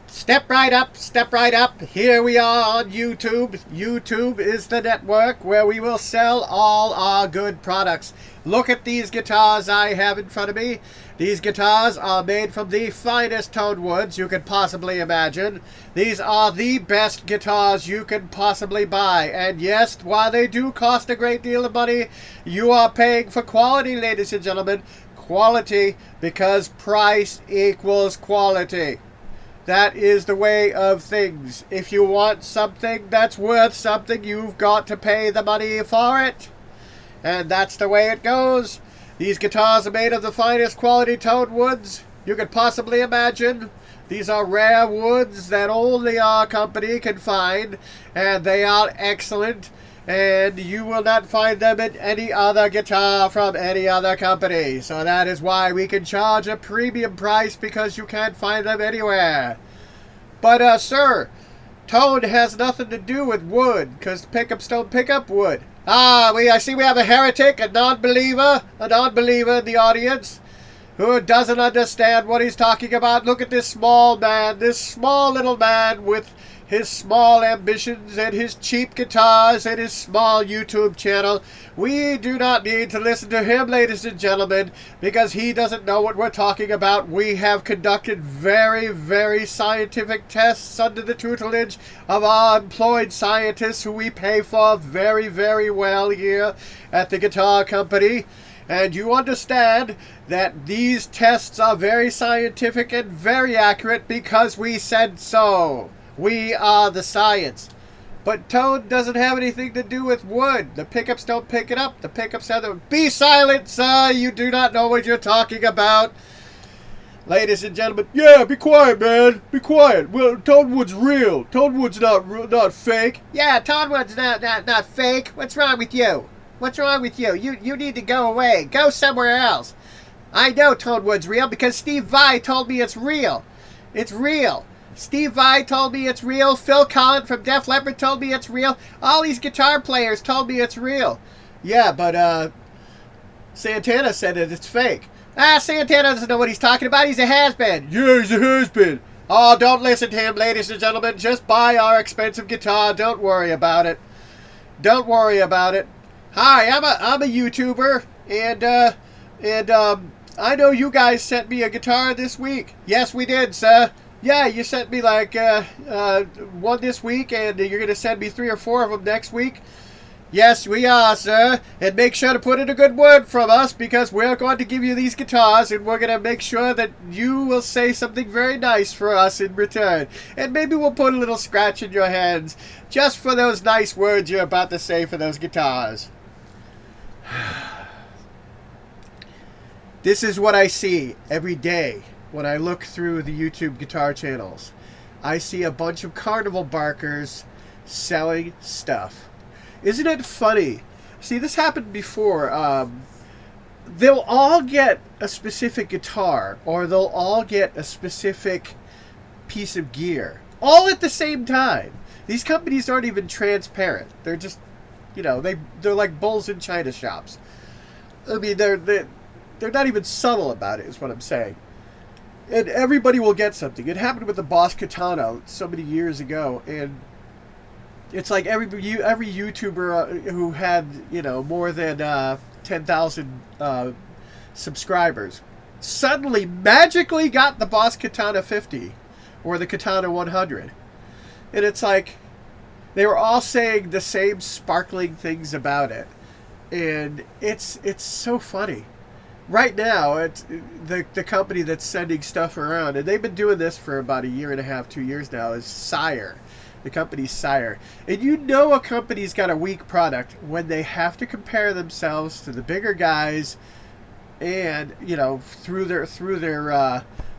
Step right up, step right up. Here we are on YouTube. YouTube is the network where we will sell all our good products. Look at these guitars I have in front of me. These guitars are made from the finest toned woods you could possibly imagine. These are the best guitars you can possibly buy. And yes, while they do cost a great deal of money, you are paying for quality, ladies and gentlemen. Quality, because price equals quality. That is the way of things. If you want something that's worth something, you've got to pay the money for it. And that's the way it goes. These guitars are made of the finest quality toned woods you could possibly imagine. These are rare woods that only our company can find, and they are excellent. And you will not find them in any other guitar from any other company. So that is why we can charge a premium price, because you can't find them anywhere. But, sir, tone has nothing to do with wood, because pickups don't pick up wood. I see we have a heretic, a non-believer in the audience who doesn't understand what he's talking about. Look at this small man, this small little man with his small ambitions and his cheap guitars and his small YouTube channel. We do not need to listen to him, ladies and gentlemen, because he doesn't know what we're talking about. We have conducted very, very scientific tests under the tutelage of our employed scientists, who we pay for very, very well here at the guitar company. And you understand that these tests are very scientific and very accurate because we said so. We are the science. But tone doesn't have anything to do with wood. The pickups don't pick it up. The pickups have the... Be silent, sir! You do not know what you're talking about. Ladies and gentlemen... Yeah, be quiet, man. Be quiet. Well, Tonewood's real. Tonewood's not fake. Yeah, Tonewood's not fake. What's wrong with you? What's wrong with you? You need to go away. Go somewhere else. I know Tonewood's real because Steve Vai told me it's real. It's real. Steve Vai told me it's real. Phil Collins from Def Leppard told me it's real. All these guitar players told me it's real. Yeah, but Santana said that it's fake. Santana doesn't know what he's talking about. He's a has-been. Yeah, he's a has-been. Oh, don't listen to him, ladies and gentlemen. Just buy our expensive guitar. Don't worry about it. Don't worry about it. Hi, I'm a YouTuber, and I know you guys sent me a guitar this week. Yes, we did, sir. Yeah, you sent me like one this week, and you're going to send me 3 or 4 of them next week. Yes, we are, sir. And make sure to put in a good word from us, because we're going to give you these guitars, and we're going to make sure that you will say something very nice for us in return. And maybe we'll put a little scratch in your hands just for those nice words you're about to say for those guitars. This is what I see every day when I look through the YouTube guitar channels. I see a bunch of carnival barkers selling stuff. Isn't it funny? See, this happened before. They'll all get a specific guitar, or they'll all get a specific piece of gear, all at the same time. These companies aren't even transparent. They're just, they're like bulls in china shops. I mean, they're not even subtle about it, is what I'm saying. And everybody will get something. It happened with the Boss Katana so many years ago, and it's like every YouTuber who had, more than 10,000 subscribers suddenly magically got the Boss Katana 50 or the Katana 100. And it's like they were all saying the same sparkling things about it. And it's so funny. Right now, it's the company that's sending stuff around, and they've been doing this for about 1.5 years, 2 years now, is Sire. The company's Sire. And you know a company's got a weak product when they have to compare themselves to the bigger guys, and through their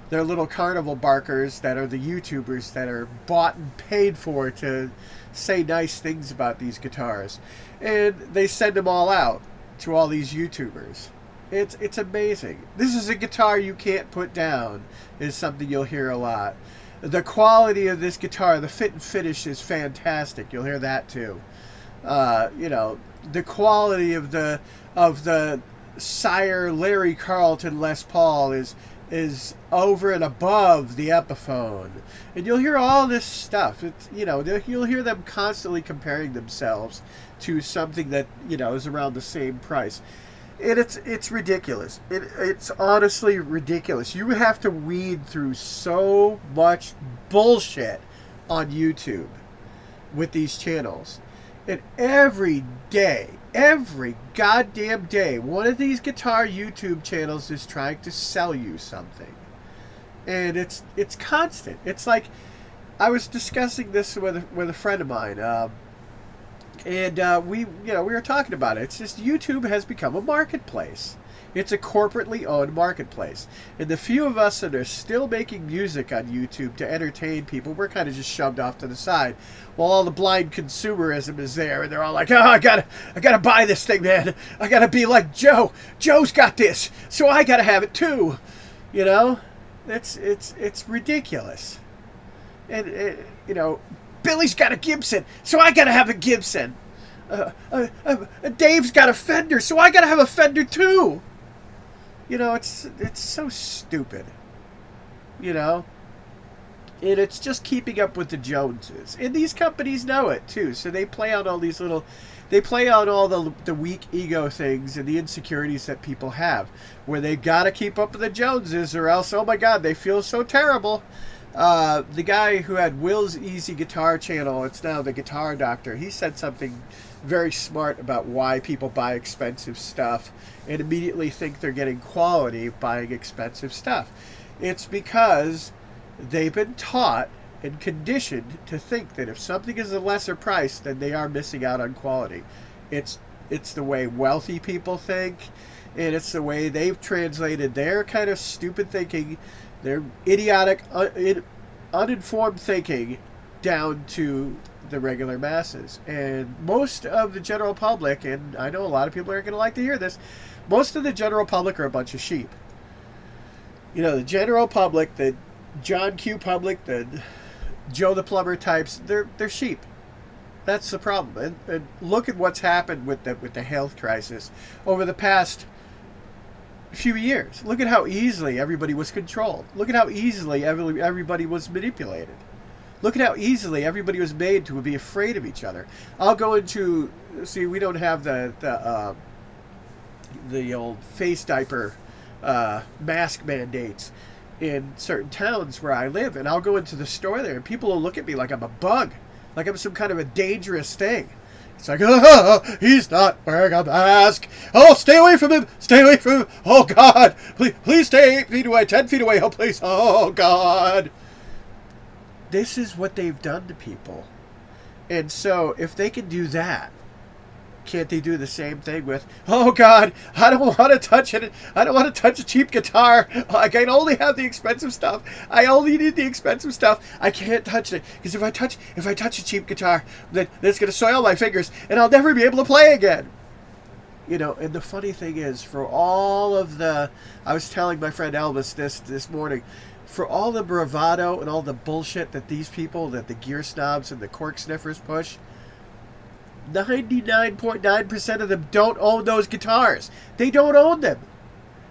little carnival barkers that are the YouTubers that are bought and paid for to say nice things about these guitars. And they send them all out to all these YouTubers. It's amazing. This is a guitar you can't put down, is something you'll hear a lot. The quality of this guitar, the fit and finish is fantastic. You'll hear that too. The quality of the Sire Larry Carlton Les Paul is is over and above the Epiphone. And you'll hear all this stuff. It's, you'll hear them constantly comparing themselves to something that, is around the same price. And it's ridiculous. It's honestly ridiculous. You have to weed through so much bullshit on YouTube with these channels. And every goddamn day, one of these guitar YouTube channels is trying to sell you something. And it's constant. It's like, I was discussing this with a friend of mine, and we were talking about it. It's just YouTube has become a marketplace. It's a corporately owned marketplace. And the few of us that are still making music on YouTube to entertain people, we're kind of just shoved off to the side. While all the blind consumerism is there, and they're all like, oh, I gotta buy this thing, man. I gotta be like Joe. Joe's got this, so I gotta have it too. It's ridiculous. And Billy's got a Gibson, so I gotta have a Gibson. Dave's got a Fender, so I gotta have a Fender too. It's so stupid. And it's just keeping up with the Joneses. And these companies know it too, so they play out all the weak ego things and the insecurities that people have, where they gotta keep up with the Joneses, or else, oh my God, they feel so terrible. The guy who had Will's Easy Guitar channel, it's now the Guitar Doctor, he said something very smart about why people buy expensive stuff and immediately think they're getting quality buying expensive stuff. It's because they've been taught and conditioned to think that if something is a lesser price, then they are missing out on quality. It's the way wealthy people think, and it's the way they've translated their kind of stupid thinking, their idiotic, uninformed thinking, down to the regular masses. And most of the general public, and I know a lot of people aren't going to like to hear this, most of the general public are a bunch of sheep. The general public, the John Q. public, the Joe the Plumber types, they're sheep. That's the problem. And look at what's happened with the health crisis over the past few years. Look at how easily everybody was controlled. Look at how easily everybody was manipulated. Look at how easily everybody was made to be afraid of each other. I'll go into, see, we don't have the old face diaper mask mandates in certain towns where I live, and I'll go into the store there and people will look at me like I'm a bug, like I'm some kind of a dangerous thing. It's like, oh, he's not wearing a mask. Oh, stay away from him. Stay away from him. Oh, God. Please stay 8 feet away, 10 feet away. Oh, please. Oh, God. This is what they've done to people. And so if they can do that, can't they do the same thing with, oh, God, I don't want to touch it. I don't want to touch a cheap guitar. I can only have the expensive stuff. I only need the expensive stuff. I can't touch it. Because if I touch a cheap guitar, then it's going to soil my fingers, and I'll never be able to play again. And the funny thing is, for all of the, I was telling my friend Elvis this morning, for all the bravado and all the bullshit that these people, that the gear snobs and the cork sniffers push, 99.9% of them don't own those guitars. They don't own them.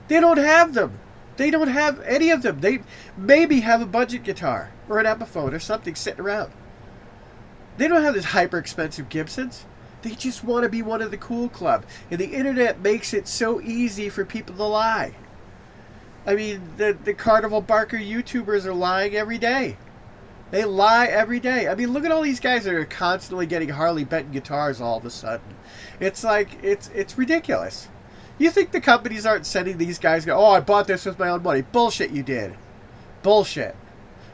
They don't have them. They don't have any of them. They maybe have a budget guitar or an Epiphone or something sitting around. They don't have this hyper expensive Gibsons. They just want to be one of the cool club. And the internet makes it so easy for people to lie. I mean, the Carnival Barker YouTubers are lying every day. They lie every day. I mean, look at all these guys that are constantly getting Harley Benton guitars all of a sudden. It's like, it's ridiculous. You think the companies aren't sending these guys, oh, I bought this with my own money. Bullshit, you did. Bullshit.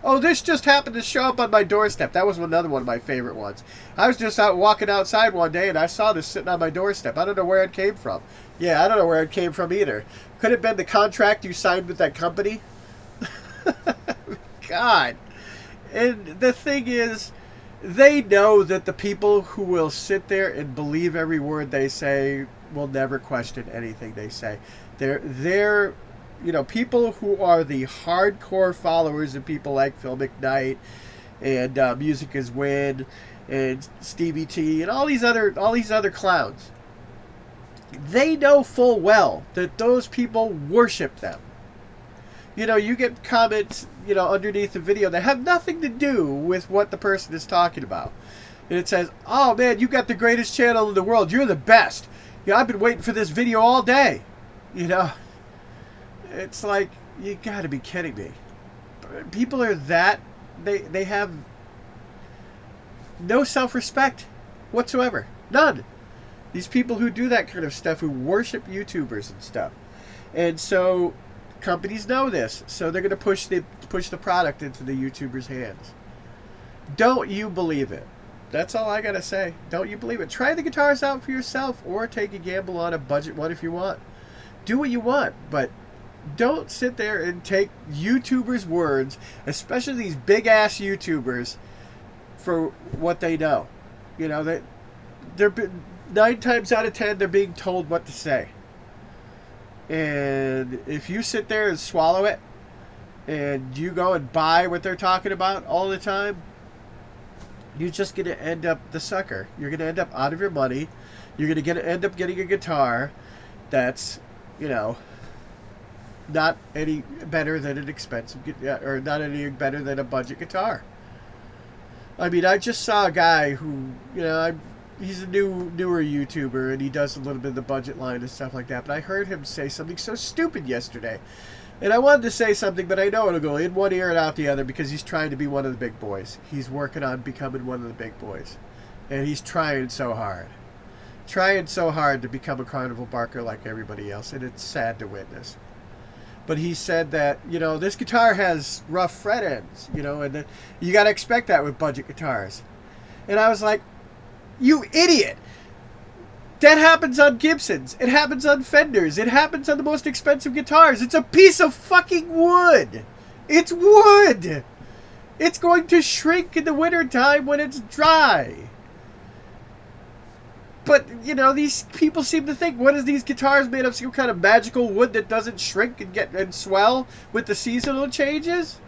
Oh, this just happened to show up on my doorstep. That was another one of my favorite ones. I was just out walking outside one day and I saw this sitting on my doorstep. I don't know where it came from. Yeah, I don't know where it came from either. Could it have been the contract you signed with that company? God. And the thing is, they know that the people who will sit there and believe every word they say will never question anything they say. They're people who are the hardcore followers of people like Phil McKnight and Music Is Win and Stevie T and all these other clowns. They know full well that those people worship them. You know, you get comments, you know, underneath the video that have nothing to do with what the person is talking about. And it says, oh man, you got the greatest channel in the world. You're the best. Yeah, I've been waiting for this video all day. You know, it's like, you gotta be kidding me. People are that, they have no self-respect whatsoever. None. These people who do that kind of stuff, who worship YouTubers and stuff. And so companies know this, so they're going to push the product into the YouTubers' hands. Don't you believe it? That's all I got to say. Don't you believe it? Try the guitars out for yourself, or take a gamble on a budget one if you want. Do what you want, but don't sit there and take YouTubers' words, especially these big-ass YouTubers, for what they know. You know, they're 9 times out of 10, they're being told what to say. And if you sit there and swallow it, and you go and buy what they're talking about all the time, you're just going to end up the sucker. You're going to end up out of your money. You're going to end up getting a guitar that's, you know, not any better than an expensive, or not any better than a budget guitar. I mean, I just saw a guy who, you know, he's a newer YouTuber, and he does a little bit of the budget line and stuff like that. But I heard him say something so stupid yesterday. And I wanted to say something, but I know it'll go in one ear and out the other, because he's trying to be one of the big boys. He's working on becoming one of the big boys. And he's trying so hard. Trying so hard to become a carnival barker like everybody else. And it's sad to witness. But he said that, you know, this guitar has rough fret ends, you know, and you got to expect that with budget guitars. And I was like, you idiot! That happens on Gibsons. It happens on Fenders. It happens on the most expensive guitars. It's a piece of fucking wood. It's wood. It's going to shrink in the wintertime when it's dry. But, you know, these people seem to think, what is these guitars made of? Some kind of magical wood that doesn't shrink and swell with the seasonal changes?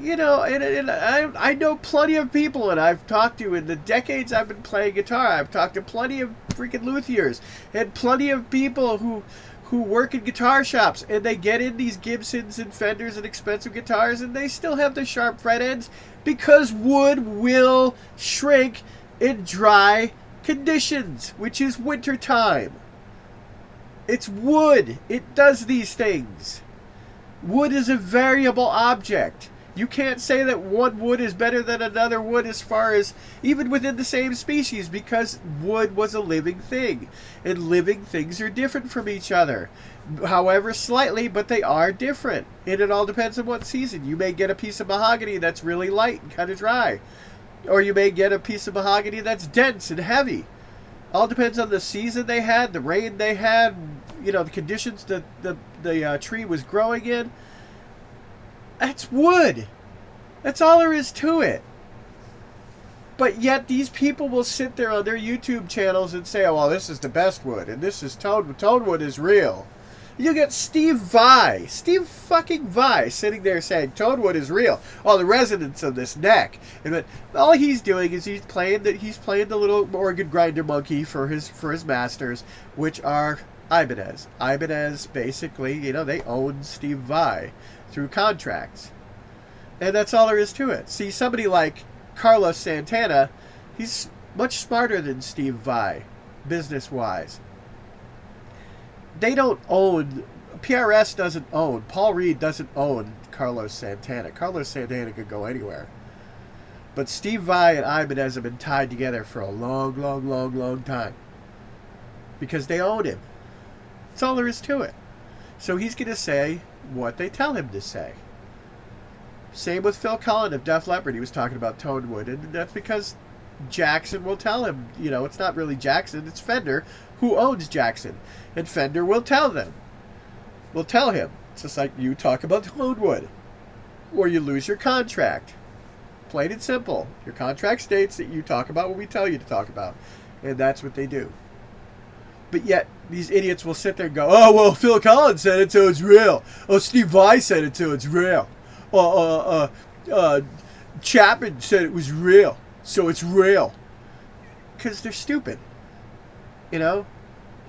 You know, and I know plenty of people, and I've talked to, in the decades I've been playing guitar, I've talked to plenty of freaking luthiers, and plenty of people who work in guitar shops, and they get in these Gibsons and Fenders and expensive guitars, and they still have the sharp fret ends, because wood will shrink in dry conditions, which is winter time. It's wood. It does these things. Wood is a variable object. You can't say that one wood is better than another wood, as far as even within the same species, because wood was a living thing, and living things are different from each other, however slightly, but they are different, and it all depends on what season. You may get a piece of mahogany that's really light and kind of dry, or you may get a piece of mahogany that's dense and heavy. All depends on the season they had, the rain they had, you know, the conditions that the tree was growing in. That's wood. That's all there is to it. But yet these people will sit there on their YouTube channels and say, oh, well, this is the best wood, and this is tone wood is real. You get Steve fucking Vai sitting there saying tone wood is real. Oh, the resonance of this neck. And all he's doing is he's playing the little organ grinder monkey for his masters, which are Ibanez. Ibanez, basically, you know, they own Steve Vai through contracts. And that's all there is to it. See, somebody like Carlos Santana, he's much smarter than Steve Vai, business-wise. They don't own, PRS doesn't own, Paul Reed doesn't own Carlos Santana. Carlos Santana could go anywhere. But Steve Vai and Ibanez have been tied together for a long time. Because they own him. That's all there is to it. So he's going to say what they tell him to say. Same with Phil Cullen of Def Leppard. He was talking about toned wood, and that's because Jackson will tell him, you know, it's not really Jackson, it's Fender who owns Jackson. And Fender will tell him. It's just like you talk about toned wood, or you lose your contract. Plain and simple. Your contract states that you talk about what we tell you to talk about. And that's what they do. But yet, these idiots will sit there and go, oh, well, Phil Collins said it, so it's real. Oh, Steve Vai said it, so it's real. Chapman said it was real, so it's real. Because they're stupid. You know?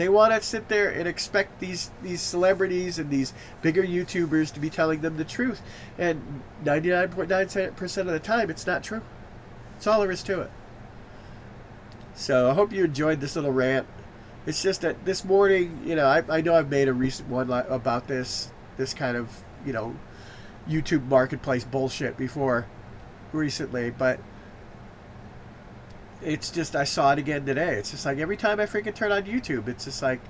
They want to sit there and expect these celebrities and these bigger YouTubers to be telling them the truth. And 99.9% of the time, it's not true. That's all there is to it. So I hope you enjoyed this little rant. It's just that this morning, you know, I know I've made a recent one about this kind of, you know, YouTube marketplace bullshit before recently, but it's just, I saw it again today. It's just like every time I freaking turn on YouTube, it's just like,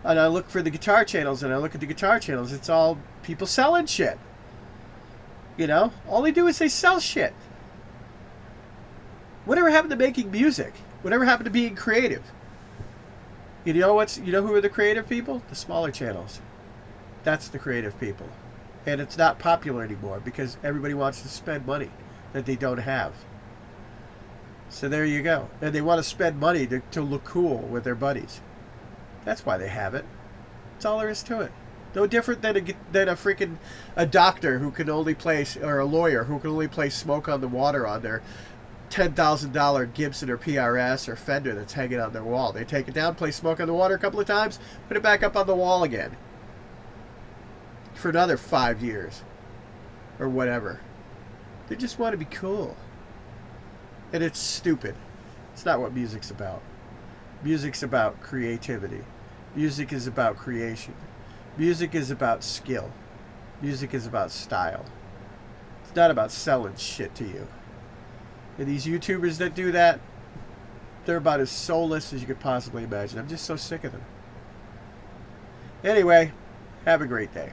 and I look for the guitar channels, and I look at the guitar channels, it's all people selling shit. You know, all they do is they sell shit. Whatever happened to making music? Whatever happened to being creative? You know who are the creative people? The smaller channels. That's the creative people. And it's not popular anymore because everybody wants to spend money that they don't have. So there you go. And they want to spend money to look cool with their buddies. That's why they have it. That's all there is to it. No different than a doctor who can only play, or a lawyer who can only play Smoke on the Water on their $10,000 Gibson or PRS or Fender that's hanging on their wall. They take it down, play Smoke on the Water a couple of times, put it back up on the wall again for another 5 years or whatever. They just want to be cool. And it's stupid. It's not what music's about. Music's about creativity. Music is about creation. Music is about skill. Music is about style. It's not about selling shit to you. And these YouTubers that do that, they're about as soulless as you could possibly imagine. I'm just so sick of them. Anyway, have a great day.